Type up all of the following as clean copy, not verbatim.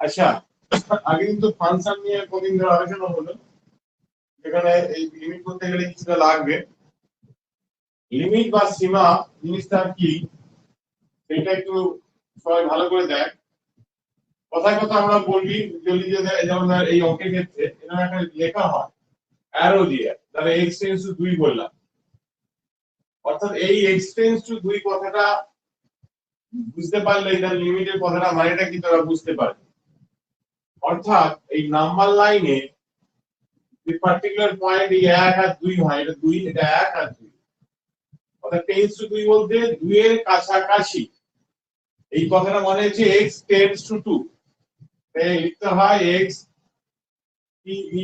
আচ্ছা, আগে কিন্তু ফাংশন নিয়ে কদিন ধরে আলোচনা হলো, যেখানে এই লিমিট করতে গেলে কিছুটা লাগবে। লিমিট বা সীমা জিনিসটা কি সেটা একটু সবাই ভালো করে দেখ। কথায় কথা আমরা বলি যদি যেমন এই অঙ্কের ক্ষেত্রে এখানে একটা লেখা হয় অ্যারো দিয়ে, তাহলে x টেন্ডস টু 2 বললাম, অর্থাৎ এই x টেন্ডস টু 2 কথাটা বুঝতে পারলে এটার লিমিটের কথাটা মানেটা কি তোরা বুঝতে পারবি। অর্থাৎ এই নাম্বার লাইনে যে পার্টিকুলার পয়েন্ট এই 1 আর 2 হয়, এটা 2, এটা 1 আর 2, অর্থাৎ টেন্ডস টু 2 বলতে 2 এর কাছাকাছি। এই কথাটা মানে হচ্ছে x টেন্ডস টু 2, তাই লিখতে হয় x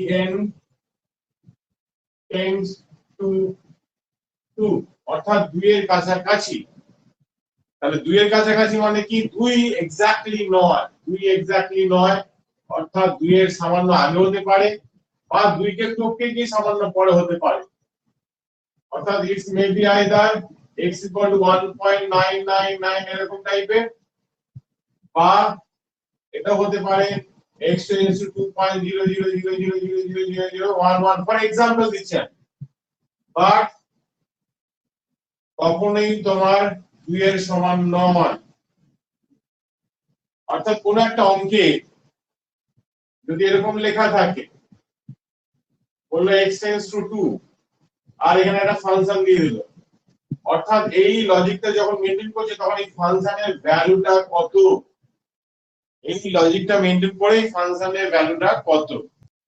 ten টেন্ডস টু 2, অর্থাৎ 2 এর কাছাকাছি। তাহলে 2 এর কাছাকাছি মানে কি 2 এক্স্যাক্টলি নয়, 2 এক্স্যাক্টলি নয়, অর্থাৎ 2 এর সামান্য আগে হতে পারে বা 2 কে টপকে গিয়ে সামান্য পরে হতে পারে। অর্থাৎ it's maybe either x equal to 1.999 এরকম টাইপের, বা এটা হতে পারে x tends to 2.00000000011 for example দিচ্ছেন। বাট কখনোই তোমার 2 এর সমান নয়। অর্থাৎ কোন একটা অঙ্কে যদি এরকম লেখা থাকে বললো x tends to 2 আর এখানে একটা ফাংশন দিয়ে দিল, অর্থাৎ এই লজিকটা যখন মেইনটেইন করছে তখন এই ফাংশনের ভ্যালুটা কত, এই লজিকটা মেইনটেইন করে এই ফাংশনের ভ্যালুটা কত।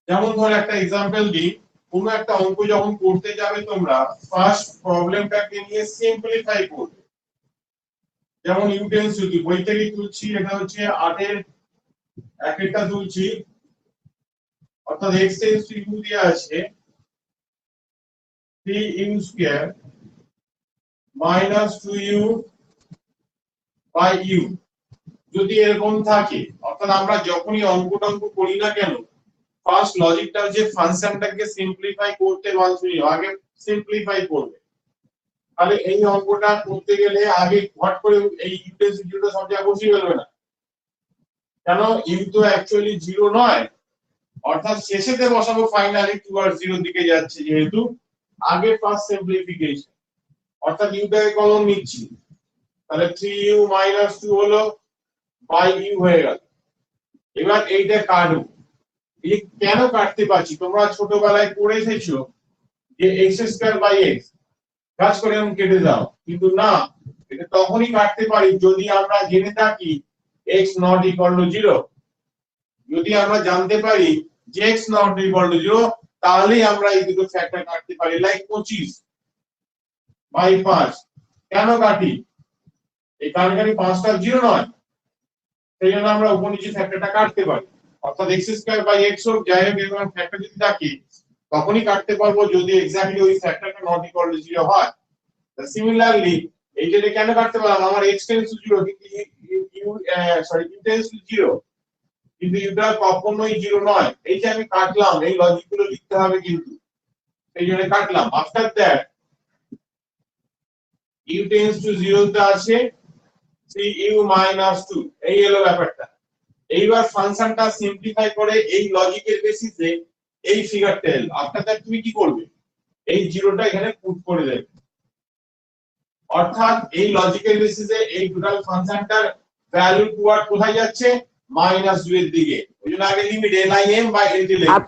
যেমন ধর একটা एग्जांपल দিই, কোন একটা অঙ্ক যখন করতে যাবে তোমরা ফার্স্ট প্রবলেমটাকে নিয়ে সিম্পলিফাই করবে। যেমন ইউটেন্স যদি বই থেকে তুলছি, এটা হচ্ছে 8 এর একটা তুলছি, অর্থাৎ x টেন্ডস টু u দিয়ে আছে 3u square minus 2u by u। যদি এরকম থাকে, অর্থাৎ আমরা যখনই অঙ্ক করি না কেন ফার্স্ট লজিকটা হচ্ছে ফাংশনটাকে সিম্পলিফাই করতে বলছি, আগে সিম্পলিফাই করবে। তাহলে এই অঙ্কটা করতে গেলে আগে ঘট করে এই ইউটেন্স জিরোটা সব জায়গায় বসিয়ে ফেলবে না, কেন ইউ তো অ্যাকচুয়ালি জিরো নয়, অর্থাৎ শেষেতে বসাবো ফাইনালি টুয়ার্ডস জিরো দিকে যাচ্ছে, যেহেতু আগে ফার্স্ট সিম্পলিফিকেশন, অর্থাৎ ইউটাকে কমন নিচ্ছি, তাহলে 3u 2 হলো বাই ইউ হয়ে গেল। এবার এইটা কাটবো, এই কেন কাটতে পারছি তোমরা ছোটবেলায় পড়ে এসেছো যে x² x কাজ করে এমন কেটে দাও, কিন্তু না, এটা তখনই কাটতে পারি যদি আমরা জেনে থাকি x not equal to 0। যদি আমরা জানতে পারি যে x not equal to 0, তাহলেই আমরা এই দুটো ফ্যাক্টর কাটতে পারি। লাইক 25/5 কেন কাটি, এই কারণে 5টা 0 নয়, সেই জন্য আমরা উপর নিচে ফ্যাক্টরটা কাটতে পারি। অর্থাৎ x² x হোক যাই হোক এরকম ফ্যাক্টর যদি থাকে তখনই কাটতে পারবো যদি এক্স্যাক্টলি ওই ফ্যাক্টরটা নট ইকুয়াল টু 0 হয়। সিমিলারলি এই যে কেন কাটতে পারলাম, আমার x টেন্ডস টু 0 কিন্তু u টেন্ডস টু 0 কিন্তু ইউটা কখনোই 0 নয়, এই যে আমি কাটলাম এই লজিকগুলো লিখতে হবে কিন্তু, এই জন্য কাটলাম। After that u tends to 0 তে আছে 3u 2, এই হলো ব্যাপারটা। এইবার ফাংশনটা সিম্পলিফাই করে এই লজিকের বেসিসে এই ফিগারটা এল। আফটার দ্যাট তুমি কি করবে, এই জিরোটা এখানে পুট করে দেবে, অর্থাৎ এই লজিকের বেসিসে এই টোটাল ফাংশনটার ভ্যালু টুয়ার্ড কোথায় যাচ্ছে, -2 এর দিকে। ওইজন্য আগে লিমিট lim বাই lt লিখব,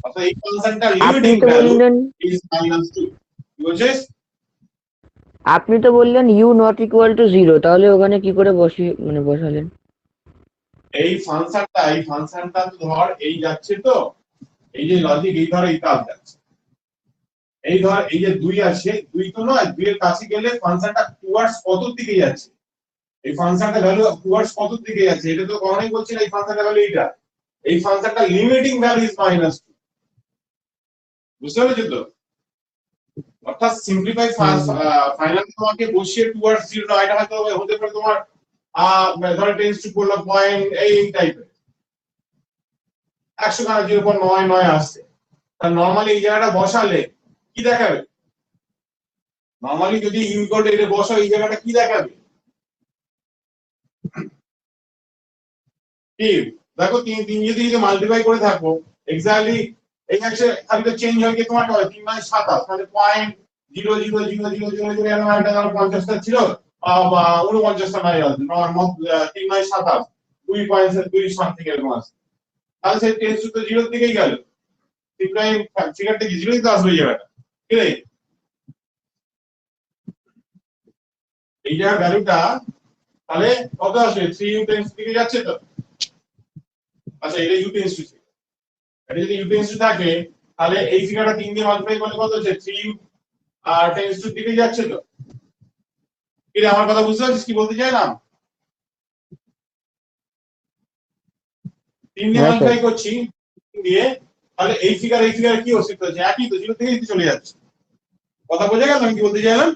অর্থাৎ এই ফাংশনটার লিমিটিং ভ্যালু ইজ -2। কি বলছিস? আপনি তো বললেন u not equal to 0, তাহলে ওখানে কি করে বসালেন? এই ফাংশনটা তো ধর এই যাচ্ছে, তো এই যে লজিক এই ধর এই কাজ যাচ্ছে, এই ধর এই যে 2 আছে, 2 তো নয়, 2 এর কাছে গেলে ফাংশনটা টুয়ার্ডস কত দিকে যাচ্ছে, এই ফাংশনটা ভ্যালু টুয়ার্ডস কত দিকে যাচ্ছে, এটা তো কখনোই বলছি না এই ফাংশনটা ভ্যালু এটা, এই ফাংশনটা লিমিটিং ভ্যালু ইজ -2। বুঝতে পেরেছো তো? অর্থাৎ সিম্পলিফাই ফাইনালি তোমাকে বসিয়ে টুয়ার্ডস 0 না, এটা হয়তো হতে পারে তোমার ধর টেন্স টু করলো পয়েন্ট এই টাইপের 100 কানা 0.99 আসছে, তার নরমালি এই জায়গাটা বসালে কি দেখাবে, নরমালি যদি ইউ ইকুয়াল টু এটা বসাও এই জায়গাটা কি দেখাবে, কি দেখো তিন তিন যদি মাল্টিপ্লাই করে থাকো এক্স্যাক্টলি এই হচ্ছে খালি তো চেঞ্জ হয়ে গিয়ে তোমার হয় 3 মানে 27 তাহলে 0.00000 এরকম একটা ধরো 50টা ছিল বা 49টা নাই আছে তোমার মত 3 মানে 27 2.2 সামথিং এরকম আছে তাহলে সেই টেন্স টু 0 এর দিকেই গেল প্রাইম ফিগারটা কি 0 তে আসবে জায়গাটা কি রে এই জায়গার ভ্যালুটা তাহলে কত আসবে 3 টেন্স দিকে যাচ্ছে তো আচ্ছা এটা ইউ টেন্স টু এটা যদি ইউ টেন্স টু থাকে তাহলে এই ফিগারটা 3 দিয়ে মাল্টিপ্লাই করলে কত হচ্ছে 3 আর টেন্স টু দিকে যাচ্ছে তো কি রে আমার কথা বুঝতে পারছিস কি বলতে চাইলাম 3 দিয়ে হ্যাঁ স্যার। মাল্টিপ্লাই করছি 3 দিয়ে তাহলে এই ফিগার কি অস্তিত্ব আছে একই তো 0 থেকে চলে যাচ্ছে কথা বোঝা গেল আমি কি বলতে চাইলাম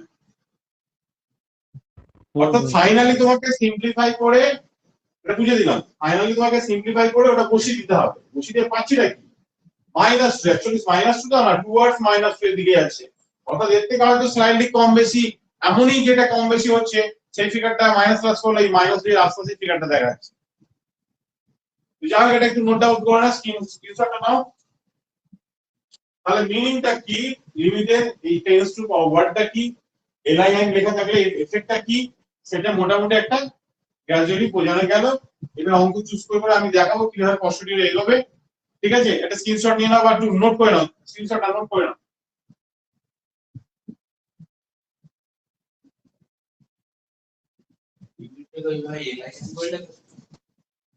অর্থাৎ ফাইনালি তোমাকে সিম্পলিফাই করে এটা বুঝিয়ে দিলাম ফাইনালি তোমাকে সিম্পলিফাই করে ওটা বসিয়ে দিতে হবে বসিয়ে দিয়ে পাচ্ছি নাকি minus two actually minus two না টুয়ার্ডস মাইনাস টু এর দিকে যাচ্ছে অর্থাৎ এর থেকে হয়তো স্লাইডলি কম বেশি এমনই যেটা কম বেশি হচ্ছে সেই ফিগারটা মাইনাস প্লাস করলে এই মাইনাস দিয়ে আস্তে ফিগারটা দেখা যাচ্ছে যাই হোক এটা একটু নোট ডাউন করে না স্ক্রিনশটটা নাও তাহলে মিনিংটা কি লিমিটের এই টেন্স টু ওয়ার্ডটা কি এলআইএন লেখা থাকলে এফেক্টটা কি সেটা মোটামুটি একটা গ্র্যাজুয়ালি বোঝানো গেল এবার অঙ্ক চুজ করে আমি দেখাবো কিভাবে প্রশ্নটি এগোবে ঠিক আছে একটা স্ক্রিনশট নিয়ে নাও বা একটু নোট করে নাও স্ক্রিনশটটা নোট করে নাও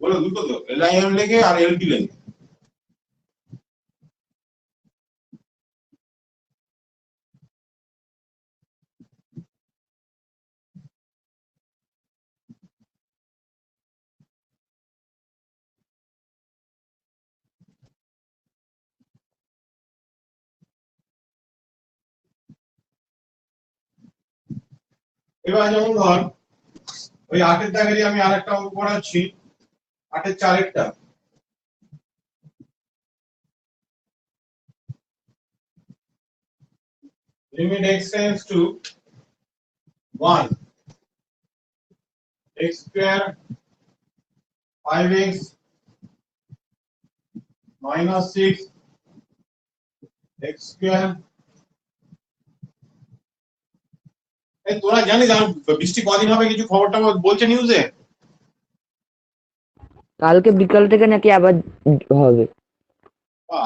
বলো দুটো তো এলআইএম লেখে আর এলটি লেখে এবার যেমন ধর ওই 8 এর দাগেরই আমি আরেকটা অঙ্ক করাচ্ছি 8 এর 4 টা limit x tends to 1 x square 5x minus 6 x square এই তোরা জানিস আর বৃষ্টি কদিন হবে কিছু খবরটা বলছে নিউজে কালকে বিকাল থেকে নাকি আবার হবে।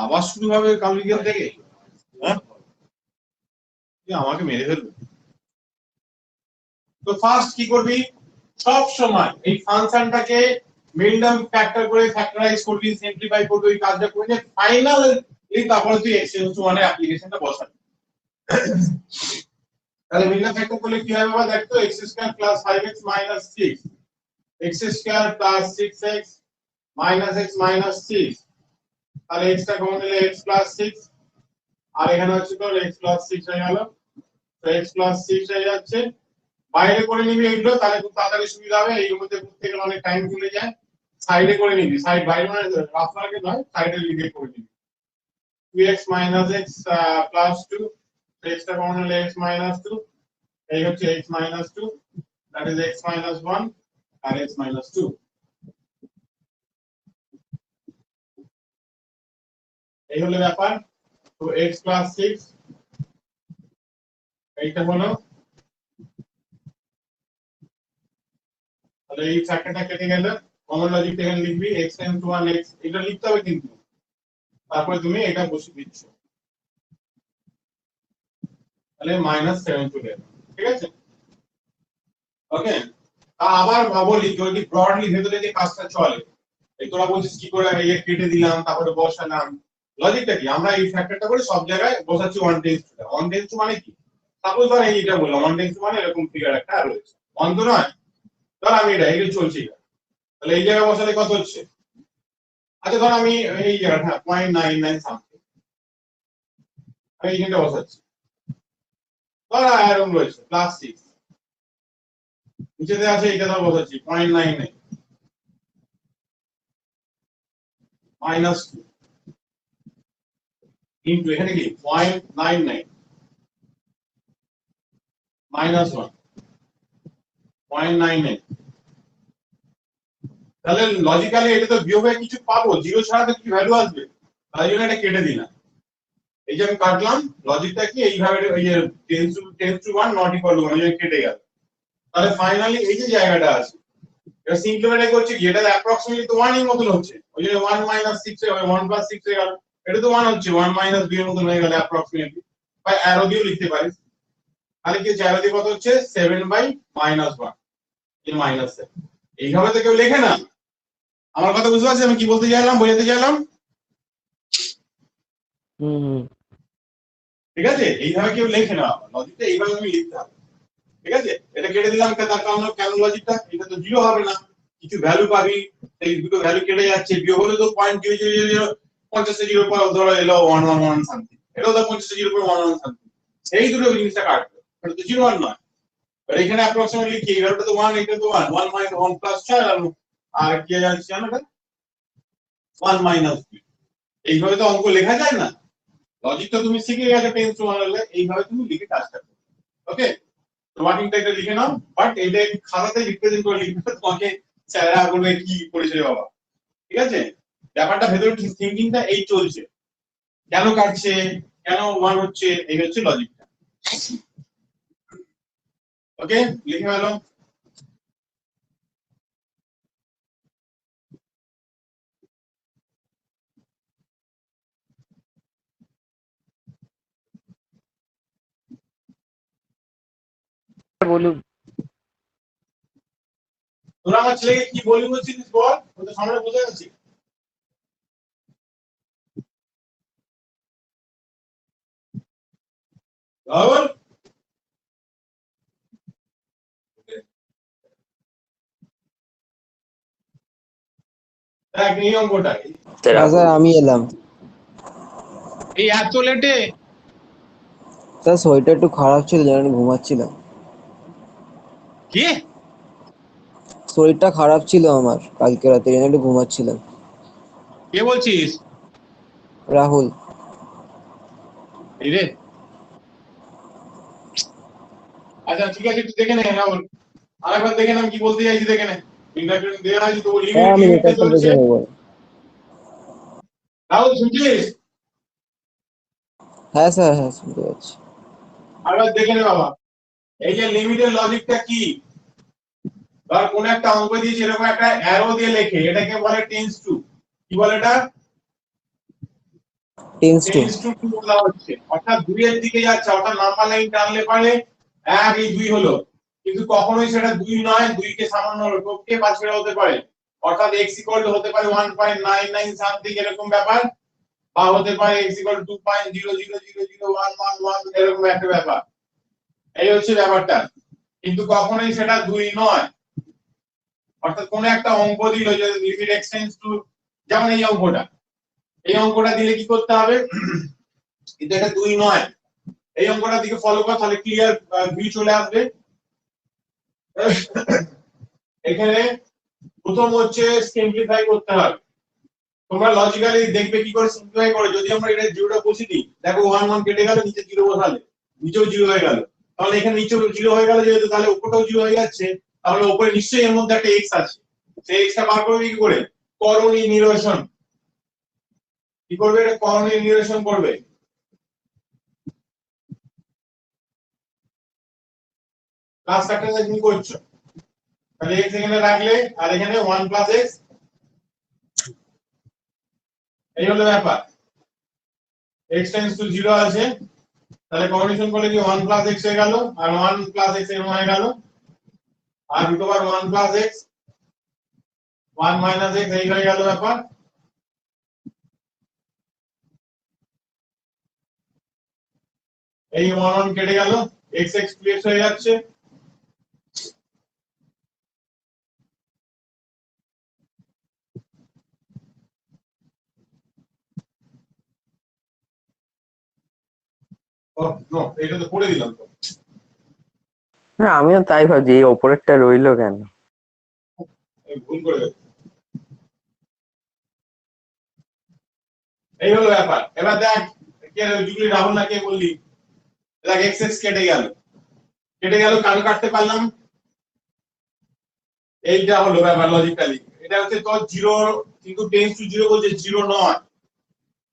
আবার শুরু হবে কাল বিকেল থেকে হ্যাঁ আমাকে মেরে ফেলবে তো ফার্স্ট কি করবি সব সময় এই ফাংশনটাকে মিনিমাম ফ্যাক্টর করে ফ্যাক্টরাইজ করবি সিম্পলিফাই করবি এই কাজটা করে ফাইনালি তারপরে তুই x = 1 এর অ্যাপ্লিকেশনটা বসাবি তাহলে মিনিমাম ফ্যাক্টর করলে কি হবে বাবা দেখ তো x² + 5x - 6 x² + 6x - x - 6 তাহলে x টা কমন নিলে x + 6 আর এখানে হচ্ছে তো x + 6 হয়ে গেল তো x + 6 হয়ে যাচ্ছে বাইরে করে নিবি এগুলো তাহলে খুব তাড়াতাড়ি সুবিধা হবে এই মধ্যে করতে গেলে অনেক টাইম চলে যায় সাইডে করে নিবি সাইড বাইরে মানে রাস্তাকে নয় সাইডে লিখে করে নিবি 2x - x + 2 x টা কমন হলে x - 2 এই হচ্ছে x - 2 that is x - 1 R x - 2 এই হলো ব্যাপার তো x + 6 এইটা হলো তাহলে এই ফ্যাক্টরটা কেটে গেল কমন লজিক থেকে লিখবি x * 1 x এটা লিখতে হবে কিন্তু তারপরে তুমি এটা বসিয়ে দিচ্ছ তাহলে -7 চলে এলো ঠিক আছে ওকে আবার বলি যদি ব্রডলি ভেতরে যে কাজটা চলে এই তোরা বলছিস কি করে এই কেটে দিলাম তারপরে বসালাম লজিকটা কি আমরা এই ফ্যাক্টরটা করে সব জায়গায় বসাচ্ছি 1 টেন্স টু 1 টেন্স টু মানে কি সাপোজ ধর এইটা বললাম 1 টেন্স টু মানে এরকম ফিগার একটা রয়েছে অন্ত নয় ধর আমি এটা এই চলছি তাহলে এই জায়গায় বসালে কত হচ্ছে আচ্ছা ধর আমি এই জায়গাটা হ্যাঁ 0.99 সামথিং আমি এইখানটা বসাচ্ছি ধর এরকম রয়েছে +6 নিচেতে আছে এটা ধর বসাচ্ছি 0.99 -2 ইনটু এখানে কি 0.99 -1 0.99 তাহলে লজিক্যালি এটা তো বিয়োগ হয়ে কিছু পাবো, জিরো ছাড়া তো কিছু ভ্যালু আসবে, তাই জন্য এটা কেটে দিলাম। এই যে আমি কাটলাম, লজিকটা কি এইভাবে, এই যে tends to 1 not equal to 1, এই কেটে গেল। তাহলে ফাইনালি এই যে জায়গাটা আছে, এটা সিম্পলিফাই করছে কি, এটা অ্যাপ্রক্সিমেটলি তো 1 এর মতন হচ্ছে, ওই যে 1 - 6 এ 1 + 6 এ গেল, এটা তো 1 হচ্ছে, 1 - 2 এর মতন হয়ে গেল অ্যাপ্রক্সিমেটলি, বা অ্যারো দিয়েও লিখতে পারিস। তাহলে কি হচ্ছে, অ্যারো দিয়ে কত হচ্ছে, 7/-1, এই -7। এইভাবে তো কেউ লেখে না। আমার কথা বুঝতে পারছিস আমি কি বলতে চাইলাম, বোঝাতে চাইলাম? হুম। ঠিক আছে, এইভাবে কেউ লেখে না, লজিকটা এইভাবে আমি লিখতে হবে। ঠিক আছে, এটা কেটে দিলাম, তার কারণ কেন লজিকটা, এটা তো জিরো হবে না, কিছু ভ্যালু পাবি, এই দুটো ভ্যালু কেটে যাচ্ছে, বিয়োগ হলে তো 0.000, 50 জিরো পর ধরো এলো 111 সামথিং, এটাও তো 50 জিরো পর 111 সামথিং, এই দুটো জিনিসটা কাটবে, এটা তো জিরো 1 নয়। আর এখানে অ্যাপ্রক্সিমেটলি কি, এটা তো 1, এটা তো 1, 1 - 1 + 6 আর কি যাচ্ছে জানো, এটা 1 - 2। এইভাবে তো অঙ্ক লেখা যায় না। লজিক তো তুমি শিখে গেছো টেন্স টু 1 হলে, এইভাবে তুমি লিখে কাজটা করো। ওকে, ওয়ার্কিংটা এটা লিখে নাও, বাট এটা খাতাতে রিপ্রেজেন্ট করে লিখবে, তোমাকে স্যাররা বলবে কি করেছে রে বাবা। ঠিক আছে, ব্যাপারটা ভেতরে থিংকিংটা এই চলছে, কেন কাটছে, কেন 1 হচ্ছে, এই হচ্ছে লজিকটা। ওকে, লিখে ফেলো। বলুক। তোরা আমার ছেলেকে কি বলি বলছিস বল, ও তো সামনে বসে আছে। রাহুল, দেখ এই অঙ্কটা, স্যার আমি এলাম। এই এত লেটে। স্যার শরীরটা একটু খারাপ ছিল, জানেন, ঘুমাচ্ছিলাম। কি? শরীরটা খারাপ ছিল আমার কালকে রাতে, জন্য একটু ঘুমাচ্ছিলাম। কে বলছিস? রাহুল। এই রে, আচ্ছা ঠিক আছে, একটু দেখে নে রাহুল, আরেকবার দেখে নে আমি কি বলতে চাইছি, দেখে নে। ইন্টারভিউ দেওয়া আছে তো, হ্যাঁ লিমিট আমি লিমিটে রেকর্ডটা চলছে। দেখে নেবো। রাহুল শুনছিস? হ্যাঁ স্যার, হ্যাঁ শুনতে পাচ্ছি। আরেকবার দেখে নে বাবা, এই যে লিমিটের লজিকটা কি, ধর কোন একটা অঙ্ক দিয়েছে, এরকম একটা অ্যারো দিয়ে লেখে, এটাকে বলে টেন্স টু, কি বলে এটা, টেন্স টু। টেন্স টু 2 বলা হচ্ছে, অর্থাৎ 2 এর দিকে যাচ্ছে, অর্থাৎ নাম্বার লাইন টানলে পারে 1 এই 2 হলো, কিন্তু কখনোই সেটা 2 নয়, 2 কে সামান্য টপকে বা ছেড়ে হতে পারে, অর্থাৎ x হতে পারে 1.99 সামথিং এরকম ব্যাপার, বা হতে পারে x 2.0000011 এরকম একটা ব্যাপার, এই হচ্ছে ব্যাপারটা, কিন্তু কখনোই সেটা 2 নয়। অর্থাৎ কোন একটা অঙ্ক দিল যে লিমিট এক্সটেন্ডস টু, যেমন এই অঙ্কটা, এই অঙ্কটা দিলে কি করতে হবে, কিন্তু এটা 2 নয়, এই অঙ্কটার দিকে ফলো কর, তাহলে ক্লিয়ার ভিউ চলে আসবে। এখানে প্রথম হচ্ছে সিম্পলিফাই করতে হবে, তোমরা লজিক্যালি দেখবে কি করে সিম্পলিফাই করে, যদি আমরা এটা জিরোটা বসিয়ে দিই, দেখো 1 1 কেটে গেল, নিচে জিরো বসালে নিচেও জিরো হয়ে গেল, তাহলে এখানে নিচেও জিরো হয়ে গেল যেহেতু, তাহলে উপরটাও জিরো হয়ে যাচ্ছে, তাহলে উপরে নিশ্চয়ই এর মধ্যে একটা x আছে, সেই x টা বার করবে কি করে, করণীয় নিরসন, কি করবে, এটা করণীয় নিরসন করবে। ক্লাস ফ্যাক্টরাইজেশন তুমি করছো, তাহলে x এখানে রাখলে, আর এখানে 1 + x, এই হলো ব্যাপার, x টেন্ডস টু 0 আছে, তাহলে কম্বিনেশন করলে কি 1 + x হয়ে গেল, আর 1 + x এর হয়ে গেল, আর দুটোবার 1 + x, 1 - x, এই হয়ে গেল ব্যাপার। এই 1 1 কেটে গেল, x x 2x হয়ে যাচ্ছে, ও নো এটা তো করে দিলাম তো, না আমিও তাই ভাবছি, এই ওপরেরটা রইলো কেন। আমি ভুল করে গেছি। এই হলো ব্যাপার, এবার দেখ কে জুগলি, রাহুল না কে বললি, দেখ x x কেটে গেল, কেটে গেল, কারো কাটতে পারলাম, এইটা হলো ব্যাপার লজিক্যালি, এটা হচ্ছে তোর জিরো, কিন্তু টেন্স টু জিরো বলছে জিরো নয়।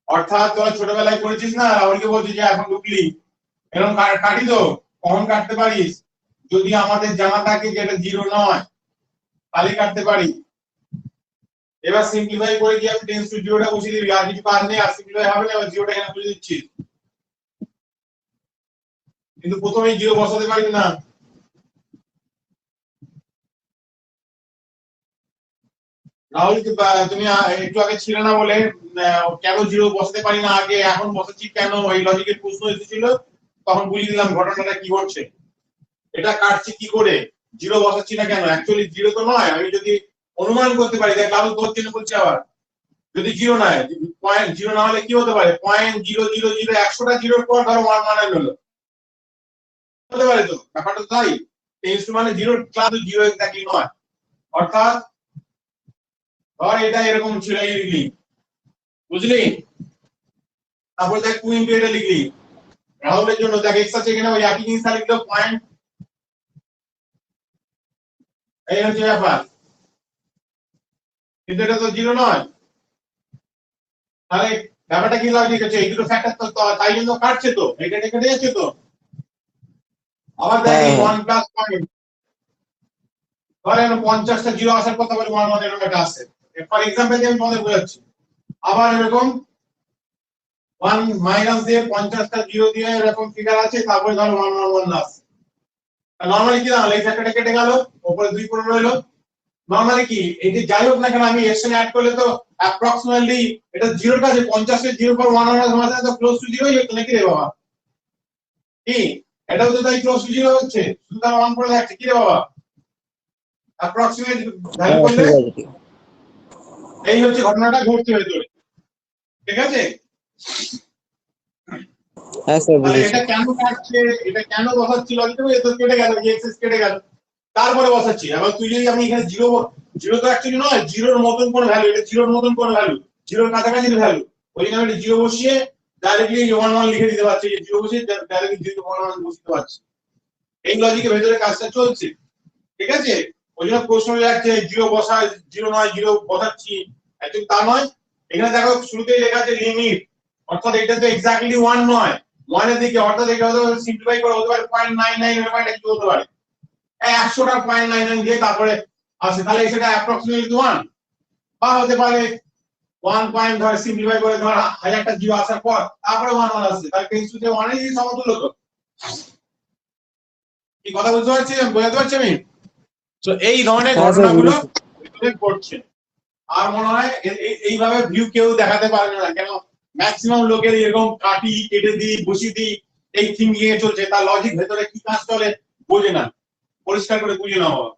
অর্থাৎ তোরা ছোটবেলায় করেছিস না, রাহুলকে বলছিস যে এখন ঢুকলি এরকম কাটি তো, কখন কাটতে পারিস যদি আমাদের জানা থাকে যে এটা জিরো নয় তাহলে কাটতে পারি। এবার সিম্পলিফাই করে কি আমি টেন্স টু জিরোটা বসিয়ে দিবি, আর কিছু কাজ নেই, আর সিম্পলিফাই হবে না, এবার জিরোটা এখানে বসিয়ে দিচ্ছি। কিন্তু প্রথমেই জিরো বসাতে পারি না। রাহুল তুমি একটু আগে ছিল না বলে কেন জিরো বসাতে পারি না আগে এখন বসাচ্ছি কেন, এই লজিকের প্রশ্ন এসেছিল, তখন বুঝিয়ে দিলাম ঘটনাটা কি ঘটছে। এটা কাটছি কি করে, জিরো বসাচ্ছি না কেন, অ্যাকচুয়ালি জিরো তো নয়। আমি যদি অনুমান করতে পারি, দেখ রাহুল তোর জন্য বলছি আবার, যদি জিরো নয়, পয়েন্ট জিরো না হলে কি হতে পারে, পয়েন্ট জিরো জিরো জিরো, 100টা জিরোর পর ধরো 1 মানে হলো, হতে পারে তো, ব্যাপারটা তাই। টেন্স টু মানে জিরো ক্লাস জিরো এক্স্যাক্টলি নয়। অর্থাৎ ধর এটা এরকম ছিল, এই লিখলি, বুঝলি, তারপর দেখ 2 ইনটু এটা লিখলি, রাহুলের জন্য দেখ এক্স আছে এখানে, ওই একই জিনিসটা লিখলো পয়েন্ট, এই হচ্ছে ব্যাপার। কিন্তু এটা তো জিরো নয়, তাহলে ব্যাপারটা কি লজিক আছে, এই দুটো ফ্যাক্টর তো তাই জন্য কাটছে তো, এটা কেটে যাচ্ছে তো। আবার দেখ এই 1 প্লাস পয়েন্ট, ধরেন 50টা জিরো আসার কথা বলে 1 1 এরকম একটা আসছে, ফর এক্সাম্পল আমি তোমাদের বোঝাচ্ছি। আবার এরকম 1 মাইনাস দিয়ে 50টা জিরো দিয়ে এরকম ফিগার আছে, তারপরে ধরো 1 1 1 আসছে। নরমালি কি দাঁড়ালো, এই ফ্যাক্টরটা কেটে গেল, উপরে 2 পড়ে রইলো। নরমালি কি এই যে যাই হোক না কেন আমি এর সঙ্গে অ্যাড করলে তো অ্যাপ্রক্সিমেটলি এটা জিরোর কাছে 50 এর জিরো পর 1 1 সমান তো ক্লোজ টু জিরোই হতো নাকি রে বাবা, কি এটাও তো তাই ক্লোজ টু জিরো হচ্ছে, শুধু তার 1 পড়ে যাচ্ছে কি রে বাবা, অ্যাপ্রক্সিমেট ভ্যালু করলে এই হচ্ছে ঘটনাটা ঘটছে ভেতরে, ঠিক আছে। হ্যাঁ স্যার তাহলে বুঝেছি। এটা কেন কাটছে, এটা কেন বসাচ্ছি লজিক্যালি, এটা কেটে গেল, যে এক্সেস কেটে গেল, তারপরে বসাচ্ছি। এবার তুই যদি আমি এখানে জিরো, জিরো তো অ্যাকচুয়ালি নয়, জিরোর মতন কোন ভ্যালু, এটা জিরোর মতন কোন ভ্যালু, জিরোর কাছাকাছি ভ্যালু, ওই জন্য আমি জিরো বসিয়ে ডাইরেক্টলি 1 1 লিখে দিতে পারছি, জিরো বসিয়ে ডাইরেক্টলি জিরো 1 1 বসাতে পারছি। এই লজিকের ভেতরে কাজটা চলছে, ঠিক আছে। ওই জন্য প্রশ্ন লাগছে জিরো বসা, জিরো নয় জিরো বসাচ্ছি, অ্যাকচুয়ালি তা নয়। এখানে দেখো শুরুতেই লেখা আছে লিমিট, অর্থাৎ এটা তো এক্স্যাক্টলি 1 নয়, 1 এর দিকে, অর্থাৎ এটা হতে সিম্পলিফাই করে হতে পারে 0.99 এর পয়েন্ট কি হতে পারে, 100টা 0.99 দিয়ে তারপরে আসে, তাহলে সেটা অ্যাপ্রক্সিমেটলি 1, বা হতে পারে 1 পয়েন্ট ধরে সিম্পলিফাই করে ধর 1000টা জিরো আসার পর তারপরে 1 1 আসছে, তাহলে টেন্স টু 1 এর সমতুল্য তো। কি কথা বুঝতে পারছি, বোঝাতে পারছি আমি? তো এই ধরনের হ্যাঁ স্যার ঘটনাগুলো বুঝেছি। ঘটছে। আর মনে হয় এইভাবে ভিউ কেউ দেখাতে পারবে না, কেন ম্যাক্সিমাম লোকের এরকম কাটি কেটে দিই বসিয়ে দিই এই থিম নিয়ে চলছে, তার লজিক ভেতরে কি কাজ চলে বোঝে না, পরিষ্কার করে বুঝে না বাবা।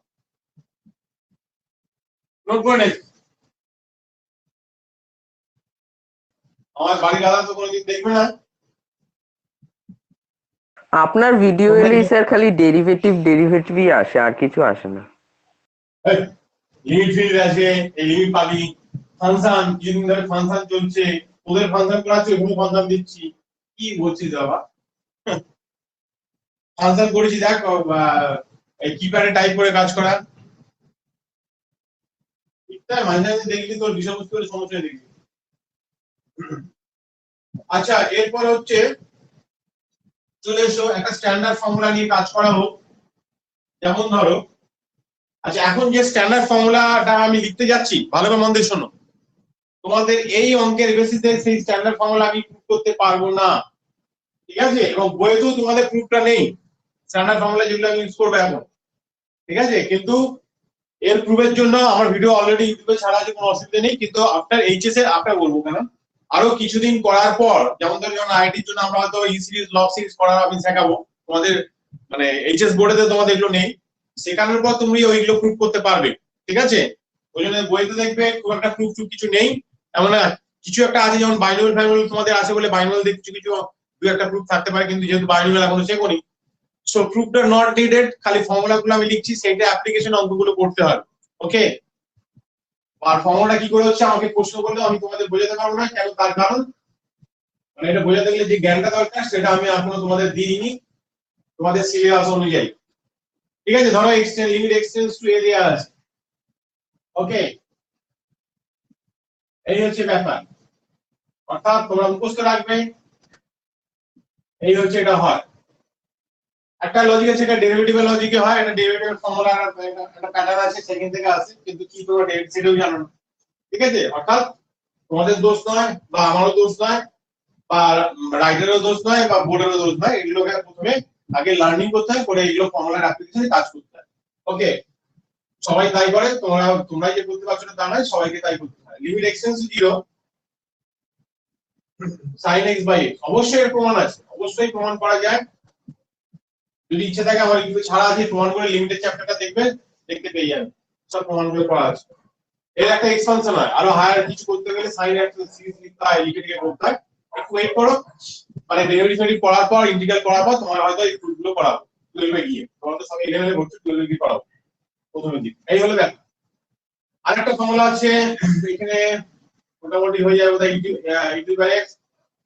নোট করে নে, আমার বাড়ির দাদা তো কোনোদিন দেখবে না। আপনার ভিডিও এলেই স্যার খালি ডেরিভেটিভই আসে, আর কিছু আসে না। লিমিট ফিল্ড আছে, এই লিমিট পাবি, ফাংশন কিছুদিন ধরে ফাংশন চলছে, ওদের ফাংশন করাচ্ছে ওখানে ফাংশন দিচ্ছি, কি বলছিস বাবা, ফাংশন করেছি দেখ, এই কিপ্যাডে টাইপ করে কাজ করা, মাঝে মাঝে দেখলি তোর বিষয়বস্তুর সমস্যা দেখবি। আচ্ছা এরপর হচ্ছে চলে এসো একটা স্ট্যান্ডার্ড ফর্মুলা নিয়ে কাজ করা হোক। যেমন ধরো, আচ্ছা এখন যে স্ট্যান্ডার্ড ফর্মুলাটা আমি লিখতে যাচ্ছি ভালো করে মন দিয়ে শোনো, তোমাদের এই অঙ্কের বেসিসে সেই স্ট্যান্ডার্ড ফর্মুলা আমি প্রুফ করতে পারবো না, ঠিক আছে, এবং বইতেও তোমাদের প্রুফটা নেই স্ট্যান্ডার্ড ফর্মুলা যেগুলো আমি ইউজ করবো এখন, ঠিক আছে। কিন্তু এর প্রুফের জন্য আমার ভিডিও অলরেডি ইউটিউবে ছাড়া আছে, কোনো অসুবিধা নেই, কিন্তু আফটার এইচএস এর আফটার বলবো কেন, আরো কিছুদিন করার পর, যেমন ধরো যখন আইটির জন্য আমরা হয়তো ই সিরিজ লগ সিরিজ করার আমি শেখাবো তোমাদের, মানে এইচএস বোর্ডে তোমাদের এগুলো নেই, শেখানোর পর তুমি ওইগুলো প্রুফ করতে পারবে, ঠিক আছে। ওই জন্য বইতে দেখবে খুব একটা প্রুফ কিছু নেই, এমন কিছু একটা আছে, যেমন বাইনোমিয়াল ফাইনোমিয়াল তোমাদের আছে বলে বাইনোমিয়াল দিয়ে কিছু কিছু দু একটা প্রুফ থাকতে পারে, কিন্তু যেহেতু বাইনোমিয়াল এখনো শেখোনি, সো প্রুফটা নট নিডেড, খালি ফর্মুলাগুলো আমি লিখছি, সেইটা অ্যাপ্লিকেশন অঙ্কগুলো করতে হবে, ওকে। আর ফর্মুলাটা কি করে হচ্ছে আমাকে প্রশ্ন করলে আমি তোমাদের বোঝাতে পারবো না, কেন তার কারণ মানে এটা বোঝাতে গেলে যে জ্ঞানটা দরকার সেটা আমি এখনো তোমাদের দিইনি তোমাদের সিলেবাস অনুযায়ী, ঠিক আছে। ধরো extend limit extends to area আছে, ওকে, এই হচ্ছে ব্যাপার, অর্থাৎ তোমরা মুখস্থ রাখবে, এই হচ্ছে এটা হয়। একটা লজিক আছে, এটা ডেরিভেটিভের লজিকে হয়, এটা ডেরিভেটিভের ফর্মুলা একটা প্যাটার্ন আছে, সেখান থেকে আসে, কিন্তু কি তোমরা সেটাও জানো না। ঠিক আছে, অর্থাৎ তোমাদের দোষ নয় বা আমারও দোষ নয় বা রাইটারেরও দোষ নয় বা বোর্ডেরও দোষ নয়, এগুলোকে প্রথমে আগে লার্নিং করতে হয়, করে এগুলো ফর্মুলা অ্যাপ্লিকেশনে কাজ করতে হয়। ওকে, সবাই তাই করে, তোমরাই যে করতে পারছো না তা নয়, সবাইকে তাই করতে হয়। Limit x tends 0 sin x by x, অবশ্যই এর প্রমাণ আছে, অবশ্যই প্রমাণ করা যায়, যদি ইচ্ছে থাকে আমার ইউটিউবে ছাড়া আছে, প্রমাণ করে লিমিটের চ্যাপ্টারটা দেখবে, দেখতে পেয়ে যাবে, সব প্রমাণ করে করা আছে। এর একটা এক্সপানশন হয়, আরো হায়ার কিছু করতে গেলে sin x সিরিজ লিখতে হয়, লিখে লিখে করতে হয়, একটু ওয়েট করো, মানে ডেরিভেটিভ পড়ার পর, ইন্টিগ্রাল পড়ার পর তোমার হয়তো এই টুলগুলো পড়াবো 12 এ গিয়ে, তোমার তো সব 11 এ ভর্তি, 12 এ গিয়ে পড়াবো প্রথমের দিকে। এই হলো ব্যাপার। আরেকটা ফর্মুলা আছে এখানে, মোটামুটি হয়ে যাবে বোধহয় e by x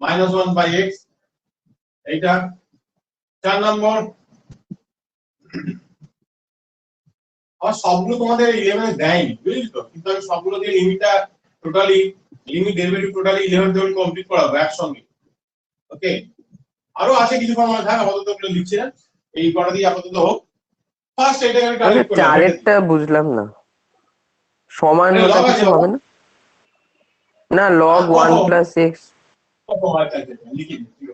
minus 1 by x, এইটা 4 নম্বর। আর সবগুলো তোমাদের 11 এ দেয়নি, বুঝলি তো, কিন্তু আমি সবগুলো দিয়ে লিমিটটা টোটালি, লিমিট ডেরিভেটিভ টোটালি 11 থেকে কমপ্লিট করাবো একসঙ্গে। ওকে, আরো আছে কিছু ফর্মুলা, থাক আপাতত ওগুলো লিখছি না, এই কটা দিয়ে আপাতত হোক। ফার্স্ট এটাকে আমি আচ্ছা, টার্গেট করলাম, চারেরটা বুঝলাম না, সমান এটা হলে লগ আছে কিছু হবে না? না, log 1 plus x। লিখি দিই।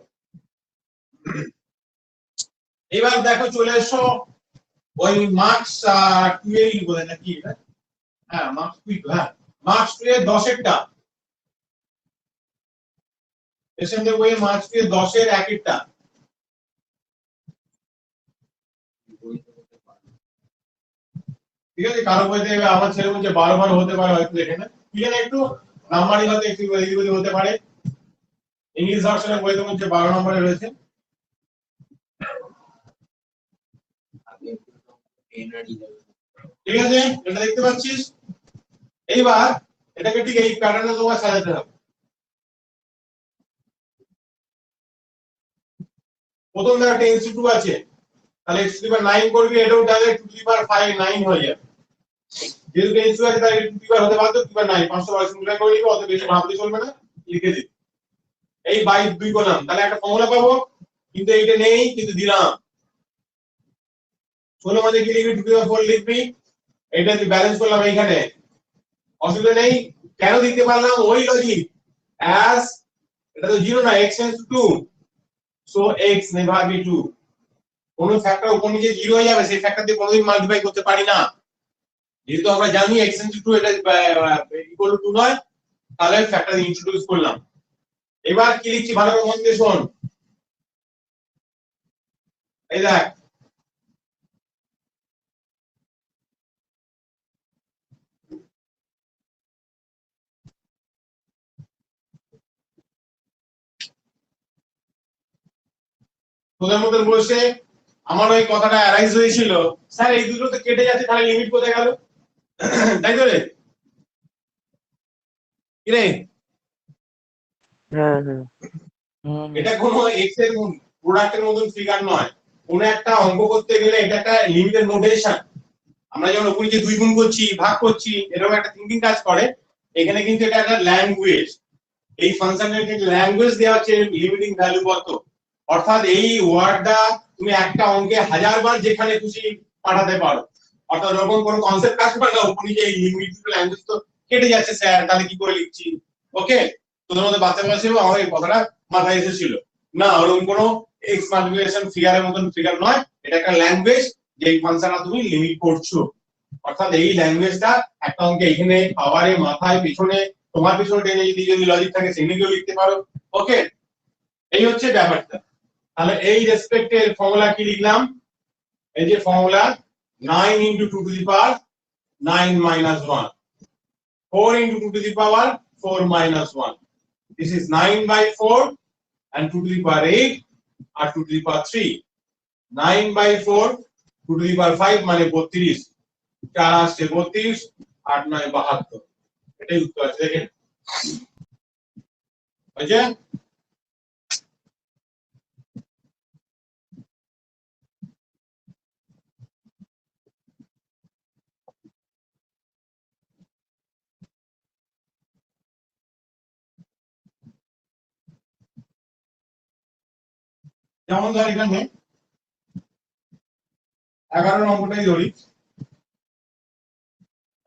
এবার দেখো চলে এসো ওই মার্কস 2 এর লিখবো নাকি এটা, হ্যাঁ মার্কস 2, হ্যাঁ মার্কস 2 এর 10 এরটা, এসেন দেখো এই মার্কস 2 এর 10 এর 1 এরটা। ঠিক আছে, কারো বইতে আমার ছেলে বলছে 12 হতে পারে, হয়তো দেখে না, ঠিক আছে, একটু নাম্বারিং হতে একটু এদিক হতে পারে। ইংলিশ ভার্সনের বইতে বলছে 12 নম্বরে রয়েছে। ঠিক আছে, এটা দেখতে পাচ্ছিস। এইবার এটাকে ঠিক এই প্যাটার্নে তোমার সাজাতে হবে। প্রথম দেখো 10 2 আছে, তাহলে x টু দি পাওয়ার 9 করবি, এটাও ডাইরেক্ট 2 টু দি পাওয়ার 5 9 হয়ে যাবে। যেহেতু 10 2 আছে তাই 2 টু দি পাওয়ার হতে বাধ্য, 2 টু দি পাওয়ার 9 500 সিম্পলিফাই করে নিবি, অত বেশি ভাবতে চলবে না, লিখে দিবি। এই 22 করলাম, তাহলে একটা ফর্মুলা পাবো, কিন্তু এইটা নেই, কিন্তু দিলাম 16 মাঝে কি লিখবি, 2 টু দি পাওয়ার 4 লিখবি, এটা তুই ব্যালেন্স করলাম এইখানে, অসুবিধা নেই। কেন দিতে পারলাম, ওই লজিক, অ্যাজ এটা তো 0 না, x tends two 2, so x never be 2, কোন ফ্যাক্টর উপর নিচে 0 হয়ে যাবে, সেই ফ্যাক্টর দিয়ে কোনোদিন মাল্টিপ্লাই করতে পারি না, যেহেতু আমরা জানি x টেন্ডস টু 2 এটা ইকুয়াল টু 2 নয়, তাহলে ফ্যাক্টর ইন্ট্রোডিউস করলাম। এবার কি লিখছি ভালো করে মন দিয়ে শোন, এই দেখ তোদের মধ্যে বসে আমার ওই কথাটা অ্যারাইজ হয়েছিল, স্যার এই দুটো তো কেটে যাচ্ছে, তাহলে লিমিট কোথায় গেল, তাই তো রে, কি রে, হ্যাঁ হ্যাঁ, এটা কোনো এক্স এর প্রোডাক্টের মতন ফিগার নয়, কোন একটা অঙ্ক করতে গেলে এটা একটা লিমিটের নোটেশন, আমরা যখন উপরে যে 2 গুণ করছি, ভাগ করছি, এরকম একটা থিংকিং কাজ করে, এখানে কিন্তু এটা একটা ল্যাঙ্গুয়েজ, এই ফাংশনের একটা ল্যাঙ্গুয়েজ দেওয়া আছে লিমিটিং ভ্যালু কত, অর্থাৎ এই ওয়ার্ডটা তুমি একটা অঙ্কে 1000 বার যেখানে খুশি পাঠাতে পারো, অর্থাৎ যখন কোনো কনসেপ্ট কাজ করে না, উপরে যে এই লিমিট ল্যাঙ্গুয়েজ তো কেটে যাচ্ছে স্যার, তাহলে কি করে লিখছি। ওকে, তোদের মধ্যে বাচ্চা বয়সে আমার এই কথাটা মাথায় এসেছিল না, ওরকম কোনো এক্স মাল্টিপ্লিকেশন ফিগারের মতন ফিগার নয়, এটা একটা ল্যাঙ্গুয়েজ, যে এই ফাংশনটা তুমি লিমিট করছো, অর্থাৎ এই ল্যাঙ্গুয়েজটা একটা অঙ্কে এখানে পাওয়ারে মাথায় পিছনে তোমার পিছনে টেনে যদি লজিক থাকে সেগুলো লিখতে পারো। ওকে, এই হচ্ছে ব্যাপারটা। তাহলে এই রেসপেক্টের ফর্মুলা কি লিখলাম, এই যে formula 9 into 2 to the power 9 minus 1, 4 into 2 to the power 4 minus 1, this is 9 by 4 and 2 to the power 8 আর 2 to the power 3, 9 by 4 2 to the power 5 মানে 32, 4 আসছে 32, 8 9 72, এটাই উত্তর আছে দেখেন, বুঝছেন। যেমন ধর এখানে 11 নম্বরটাই ধরি,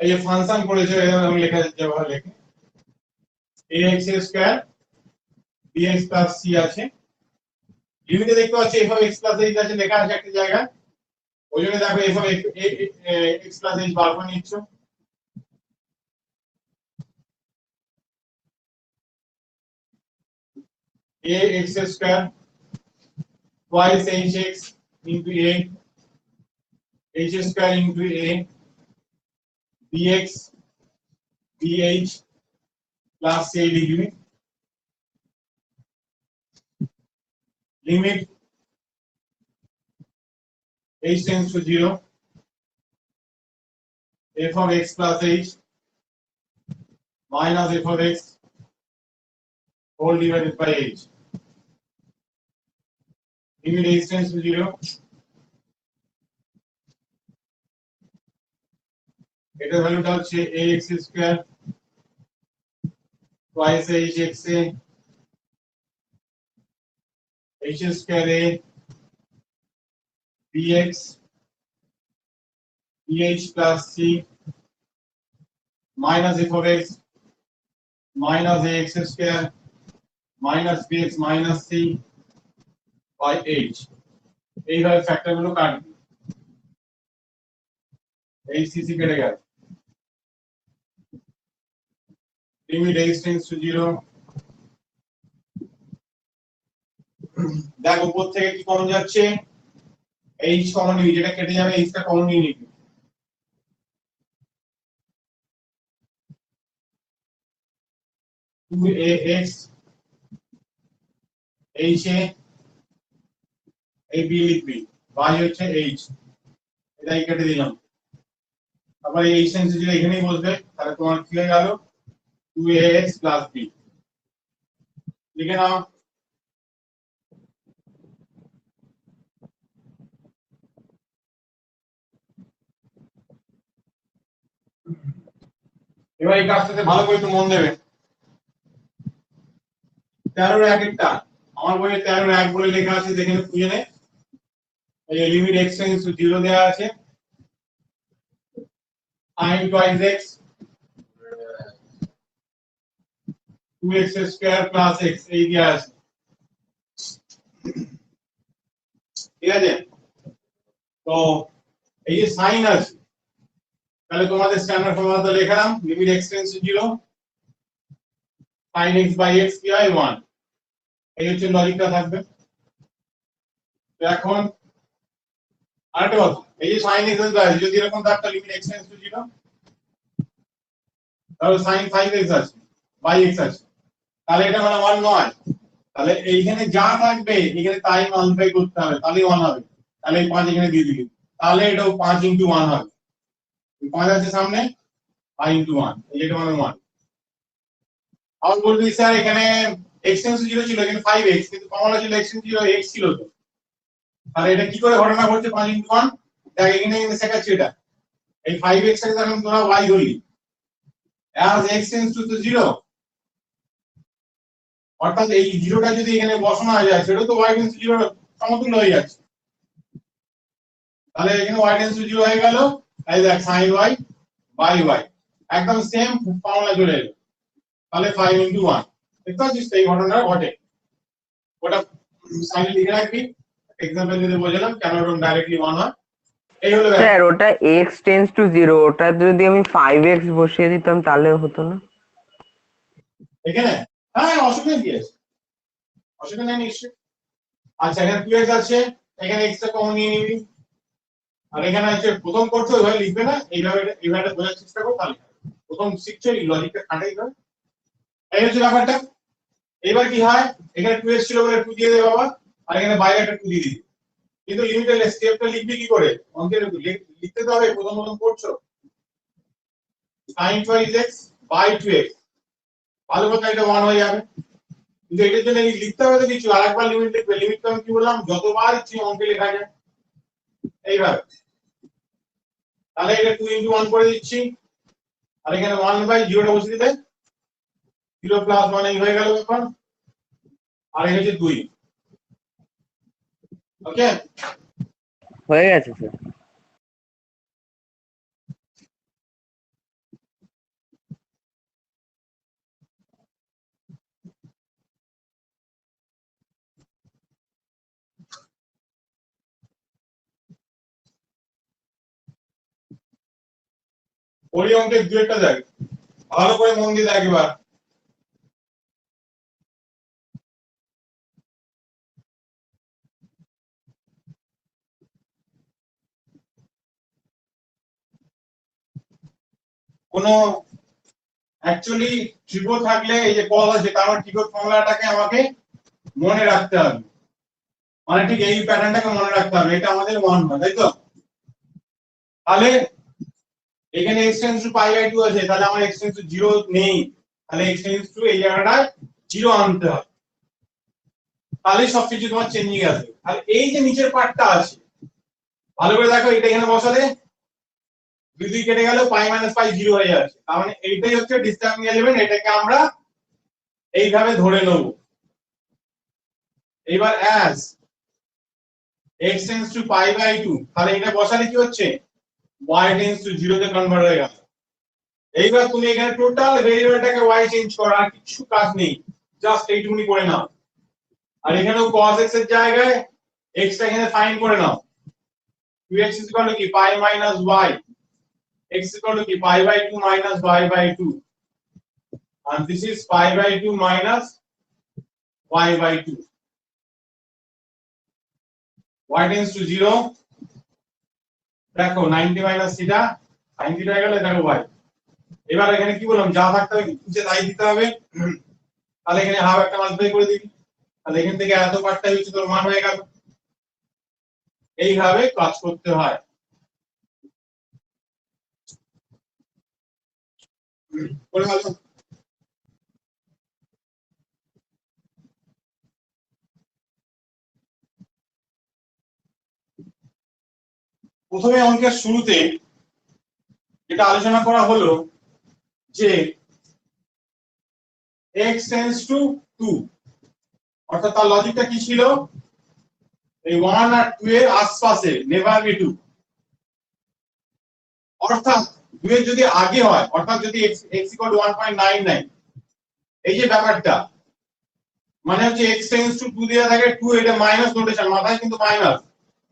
এই যে ফাংশন করেছে এরকম লেখা যেভাবে লেখে ax square bx plus c আছে, লিমিটে দেখতে পাচ্ছি f of x plus h আছে লেখা আছে একটা জায়গায়, ওই জন্য দেখো f of x plus h বার করে নিচ্ছ। ax square twice hx into a h square into a bx bh plus a degree limit h tends to 0 f of x plus h minus f of x whole divided by h limit h tends to 0 এটার ভ্যালুটা হচ্ছে ax square twice hx a h square a bx bh plus c minus f of x minus ax square minus bx minus c by h এইভাবে factor গুলো কাটবে, hcc কেটে গেল, limit h tends to 0 দেখো উপর থেকে কি common যাচ্ছে h কমন নিবি, যেটা কেটে যাবে h টা কমন নিয়ে নিবি, টু ax h a এই b লিখবি, y হচ্ছে h, এটাই কেটে দিলাম, তারপরে এই h সেন্স যেটা এখানেই বসবে, তাহলে তোমার কি হয়ে গেল 2ax plus b, লিখে নাও। এবার এই কাজটাতে ভালো করে একটু মন দেবে, 13 এর একটা, আমার বইয়ে 13 এর 1 বলে লেখা আছে, দেখে নে খুঁজে নে, এই লিমিট x টেন্ডস টু 0 দেয়া আছে, sin twice x 2x square plus x এই দেয়া আছে, ঠিক আছে। তো এই যে sin আছে, তাহলে তোমাদের স্ট্যান্ডার্ড ফর্মুলাটা লিখলাম, limit x tends to 0 sin x by x কি হয় 1, এই হচ্ছে লজিকটা থাকবে। তো এখন আরেকটা কথা, এই যে sin x আছে, যদি এরকম থাকতো লিমিট x টেন্ডস টু 0 তাহলে sin 5x আছে বাই x আছে, তাহলে এটা মানে 1 নয়, তাহলে এইখানে যা থাকবে এখানে তাই মাল্টিপ্লাই করতে হবে, তাহলেই 1 হবে, তাহলে এই 5 এখানে দিয়ে দিবি, তাহলে এটাও 5 into 1 হবে, 5 আছে সামনে 5 into 1, এই যেটা মানে 1। আবার বলবি স্যার এখানে x টেন্ডস টু 0 ছিল, এখানে 5x, কিন্তু ফর্মুলা ছিল x টেন্ডস টু 0 x ছিল তো, তাহলে এটা কি করে ঘটনা ঘটছে 5 into 1, দেখ এখানে শেখাচ্ছি, এটা এই 5x এর কারণে তোরা y ধরলি, as x tends to 0, অর্থাৎ এই 0টা যদি এখানে বসানো হয় যায়, সেটা তো y tends to 0 সমতুল্য হয়ে যাচ্ছে, তাহলে এখানে y tends to 0 হয়ে গেল, এই দেখ sin y বাই y একদম সেম ফর্মুলা চলে এলো, তাহলে 5 into 1, দেখতে পাচ্ছিস এই ঘটনাটা ঘটে, ওটা সাইডে লিখে রাখবি, এক্সাম্পল দিয়ে বোঝালাম কেন এরকম ডাইরেক্টলি 1 হয়, এই হলো ব্যাপার। স্যার ওটা x টেন্ডস টু 0, ওটা যদি আমি 5x বসিয়ে দিতাম তাহলে হতো না? এখানে হ্যাঁ অসুবিধা কি আছে, অসুবিধা নেই নিশ্চয়ই। আচ্ছা এখানে 2x আছে, এখানে x টা কমন নিয়ে নিবি, আর এখানে আছে প্রথম করছো ওইভাবে লিখবে না, এইভাবে বোঝার চেষ্টা করো, তাহলে প্রথম শিখছো এই লজিকটা খাটাই হবে, এই হচ্ছে ব্যাপারটা। এবার কি হয়, এখানে 2x ছিল বলে 2 দিয়ে দে বাবা, আর এখানে বাইরে একটা 2 দিয়ে দিবি, কিন্তু লিমিটের স্টেপটা লিখবি কি করে, অঙ্কের লিখতে তো হবে, প্রথম করছো sin twice x by 2x, ভালো কথা এটা 1 হয়ে যাবে, কিন্তু এটার জন্য লিখতে হবে তো কিছু, আরেকবার লিমিট লিখবে, লিমিট তো আমি কি বললাম যতবার ইচ্ছে অঙ্কে লেখা যায় এইভাবে, তাহলে এটা 2 into 1 করে দিচ্ছি, আর এখানে 1 বাই 0 টা বসিয়ে দিলে 0 প্লাস 1 এই হয়ে গেল এখন, আর এই হচ্ছে 2, ওকে, হয়ে গেছে স্যার। ওই অঙ্কের দুইটা দেখ, ভালো করে মন দিয়ে দেখ এবার। কোন অ্যাকচুয়ালি ত্রিভুজ থাকলে এই যে কল আছে, তার ত্রিভুজ ফর্মুলাটাকে আমাকে মনে রাখতে হবে, মানে ঠিক এই প্যাটার্নটাকে মনে রাখতে হবে, এটা আমাদের 1 হয়, তাই তো? তাহলে এখানে x tends to pi by 2 আছে, তাহলে আমার x টেন্ডস টু 0 নেই, তাহলে x টেন্ডস টু এই জায়গাটায় 0 আনতে হবে, তাহলে সবকিছু তোমার চেঞ্জিং আসবে। তাহলে এই যে নিচের পার্টটা আছে, ভালো করে দেখো, এটা এখানে বসালে 2 2 কেটে গেল, পাই মাইনাস পাই 0 হয়ে যাচ্ছে, তার মানে এইটাই হচ্ছে ডিস্টার্বিং এলিমেন্ট, এটাকে আমরা এইভাবে ধরে নেব। এবার as x tends to pi by 2, তাহলে এটা বসালে কি হচ্ছে, y টেন্ডস টু 0 তে কনভার্ট হয়ে গেল। এইবার তুমি এখানে টোটাল ভেরিয়েবলটাকে y চেঞ্জ করো, আর কিছু কাজ নেই, জাস্ট এইটুকুনি করে নাও। আর এখানেও cos x এর জায়গায় x টা এখানে ফাইন্ড করে নাও, 2x = কি পাই মাইনাস y, x = কি pi by 2 minus y by 2, and this is pi by 2 minus y by 2, y tends to 0, দেখো 90 minus theta, sin theta হয়ে গেল, দেখো y। এবার এখানে কি বললাম, যা থাকতে হবে নিচে তাই দিতে হবে, তাহলে এখানে হাফ একটা মাল্টিপ্লাই করে দিবি, তাহলে এখান থেকে এত পার্টটাই হচ্ছে তোর মান হয়ে গেল। এইভাবে কাজ করতে হয়। করে ভালো। প্রথমে অঙ্কের শুরুতে যেটা আলোচনা করা হলো যে x tends to 2, অর্থাৎ তার লজিকটা কি ছিল, এই 1 আর 2 এর আশপাশে, নেভার বি 2, অর্থাৎ 2 এর যদি আগে হয়, অর্থাৎ যদি x = 1.99, এই যে ব্যাপারটা, মানে হচ্ছে x tends to 2 দেয়া থাকে, 2 এটা মাইনাস নোটেশন, মাথায় কিন্তু মাইনাস,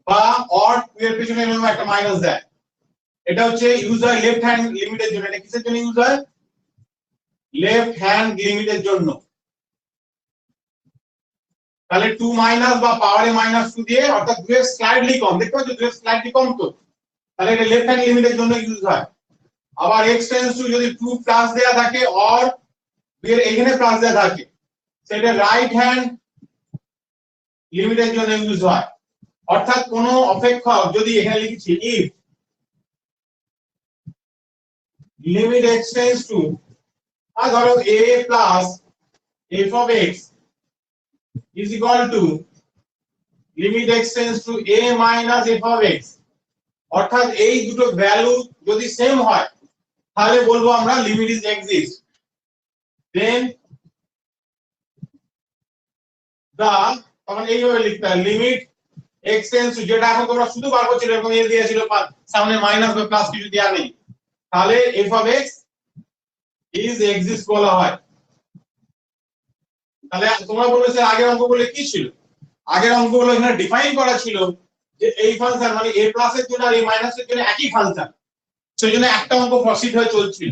বা অর 2 এর পেছনে এরকম একটা মাইনাস দেয়, এটা হচ্ছে ইউজ হয় লেফট হ্যান্ড লিমিটের জন্য। এটা কিসের জন্য ইউজ হয়, লেফট হ্যান্ড লিমিটের জন্য। তাহলে 2 মাইনাস বা পাওয়ারে মাইনাস 2 দিয়ে, অর্থাৎ 2 এর স্লাইডলি কম, দেখতে পাচ্ছ 2 এর স্লাইডলি কম, তো তাহলে এটা লেফট হ্যান্ড লিমিটের জন্য ইউজ হয়। আবার x টেন্ডস টু যদি 2 প্লাস দেয়া থাকে, অর 2 এর এখানে প্লাস দেয়া থাকে, সেটা রাইট হ্যান্ড লিমিটের জন্য ইউজ হয়। অর্থাৎ কোন অপেক্ষক যদি এখানে লিখেছি if limit x tends to, ধরো a plus f of x is equal to limit x tends to a minus f of x, অর্থাৎ এই দুটো ভ্যালু যদি সেম হয়, তাহলে বলবো আমরা লিমিট ইজ এক্সিস্ট, দেন দা, তখন এইভাবে লিখতে হয় লিমিট x tends to, যেটা এখন তোমরা শুধু বার করছিলে, এরকম এ দিয়েছিল, সামনে মাইনাস বা প্লাস কিছু দেয়া নেই, তাহলে f of x is exist বলা হয়। তাহলে তোমরা বললে স্যার আগের অঙ্কগুলো কি ছিল, আগের অঙ্কগুলো এখানে ডিফাইন করা ছিল যে এই ফাংশন মানে a প্লাস এর জন্য আর a মাইনাস এর জন্য একই ফাংশন, সেজন্য একটা অঙ্ক প্রসিড হয়ে চলছিল।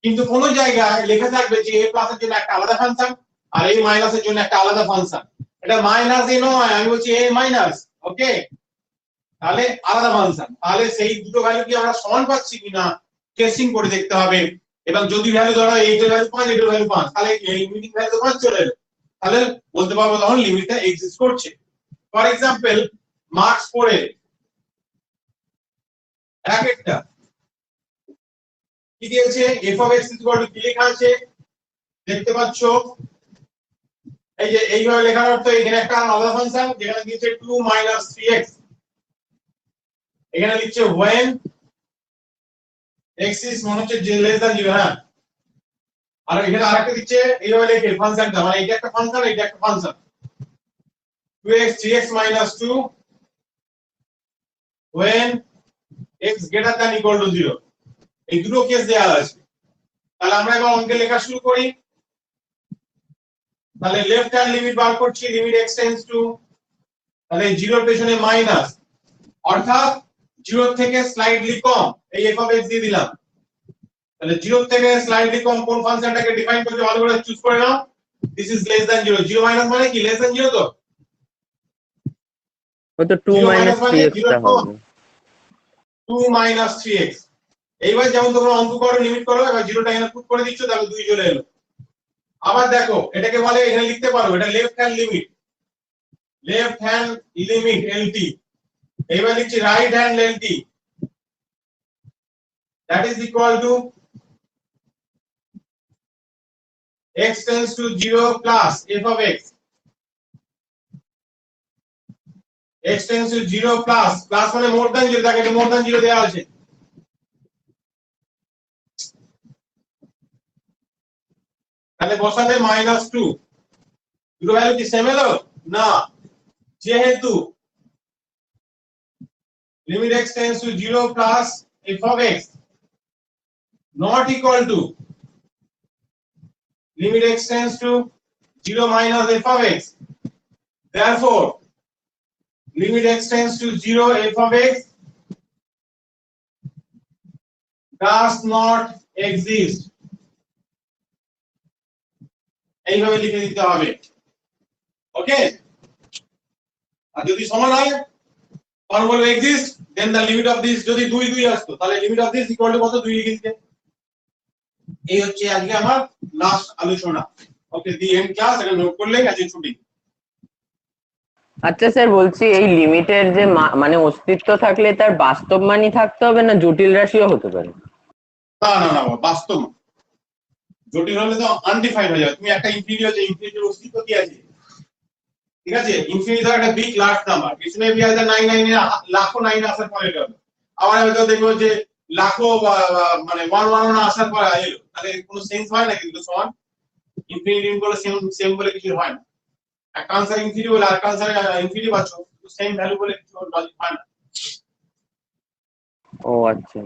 কিন্তু কোন জায়গায় লেখা থাকবে যে a প্লাস এর জন্য একটা আলাদা ফাংশন আর a মাইনাস এর জন্য একটা আলাদা ফাংশন, এটা মাইনাস এ নয়, আমি বলছি a মাইনাস, ওকে, তাহলে আলাদা ফাংশন, তাহলে সেই দুটো ভ্যালু কি আমরা সমান পাচ্ছি কিনা টেস্টিং করে দেখতে হবে। এবং যদি ভ্যালু ধরো এইটার ভ্যালু 5, এটার ভ্যালু 5, তাহলে লিমিটিং ভ্যালু তো 5 চলে এলো, তাহলে বলতে পারবো তখন লিমিটটা এক্সিস্ট করছে। ফর এক্সাম্পল মার্কস 4 এর একটা কি দিয়েছে, f of x = কি লেখা আছে দেখতে পাচ্ছ, এই যে এইভাবে লেখার অর্থ এখানে একটা আলাদা ফাংশন, যেখানে দিয়েছে 2 - 3x, এখানে লিখছে when x is মনে হচ্ছে যে less than 0, হ্যাঁ, আর এখানে আরেকটা দিচ্ছে এইভাবে লেখে ফাংশনটা, মানে এটা একটা ফাংশন, এটা একটা function, 2x 3x minus 2 when x greater than equal to 0 এই দুটো কেস দেওয়া আছে তাহলে আমরা এবার অঙ্কে লেখা শুরু করি তাহলে লেফট হ্যান্ড লিমিট বার করছি লিমিট x টেন্ডস টু তাহলে 0 এর পেছনে মাইনাস অর্থাৎ 0 থেকে স্লাইডলি কম এই f of x দিয়ে দিলাম তাহলে 0 থেকে স্লাইডলি কম কোন ফাংশনটাকে ডিফাইন করতে ভালো করে চুজ করে নাও this is less than 0 0 minus মানে কি লেস দ্যান 0 তো ও তো 2 0 মাইনাস মানে 3x 0 টা হবে 2 minus 3x এইবার যেমন তোমরা অঙ্ক করো লিমিট করো এবার 0টা এখানে পুট করে দিচ্ছ তাহলে 2 চলে এলো আবার দেখো এটাকে বলে এখানে লিখতে পারো এটা লেফট হ্যান্ড লিমিট lt এইবার লিখছি right hand lt that is equal to x tends to 0 plus f of x x tends to 0 plus মানে more than 0 দেখো এটা more than 0 দেওয়া আছে তাহলে বসালে -2 দুটো ভ্যালু কি সেম এলো না যেহেতু limit x tends to 0 plus f of x not equal to limit x tends to 0 minus f of x therefore limit x tends to 0 f of x does not exist এইভাবে লিখে দিতে হবে ওকে আর যদি সমান হয় তখন বলবো exist then the limit of this যদি 2 2 আসতো তাহলে limit of this equal to কত 2 লিখে দিতে এই হচ্ছে আজকে আমার লাস্ট আলোচনা ওকে দি এন্ড ক্লাস এটা নোট করলে আজকে ছুটি আচ্ছা স্যার বলছি এই লিমিটের যে মানে অস্তিত্ব থাকলে তার বাস্তব মানই থাকতে হবে না জটিল রাশিও হতে পারে না বাস্তব জটিল হলে তো আনডিফাইন্ড হয়ে যাবে তুমি একটা ইনফিনিটি আছে ইনফিনিটির অস্তিত্ব কি আছে ঠিক আছে ইনফিনিটি তো একটা বিগ লার্জ নাম্বার কিছু নেই আছে 99 লাখো 9 আসার পরে এটা আবার হয়তো দেখো যে লাখো মানে 1 আসার পরে এলো তাহলে কোনো সেন্স হয় না কিন্তু সমান ইনফিনিটি বলে সেম বলে কিছু হয় না একটা আনসার ইনফিনিটি বলে আর আনসার ইনফিনিটি পাচ্ছো সেম ভ্যালু বলে কিছু লজিক হয় না ও আচ্ছা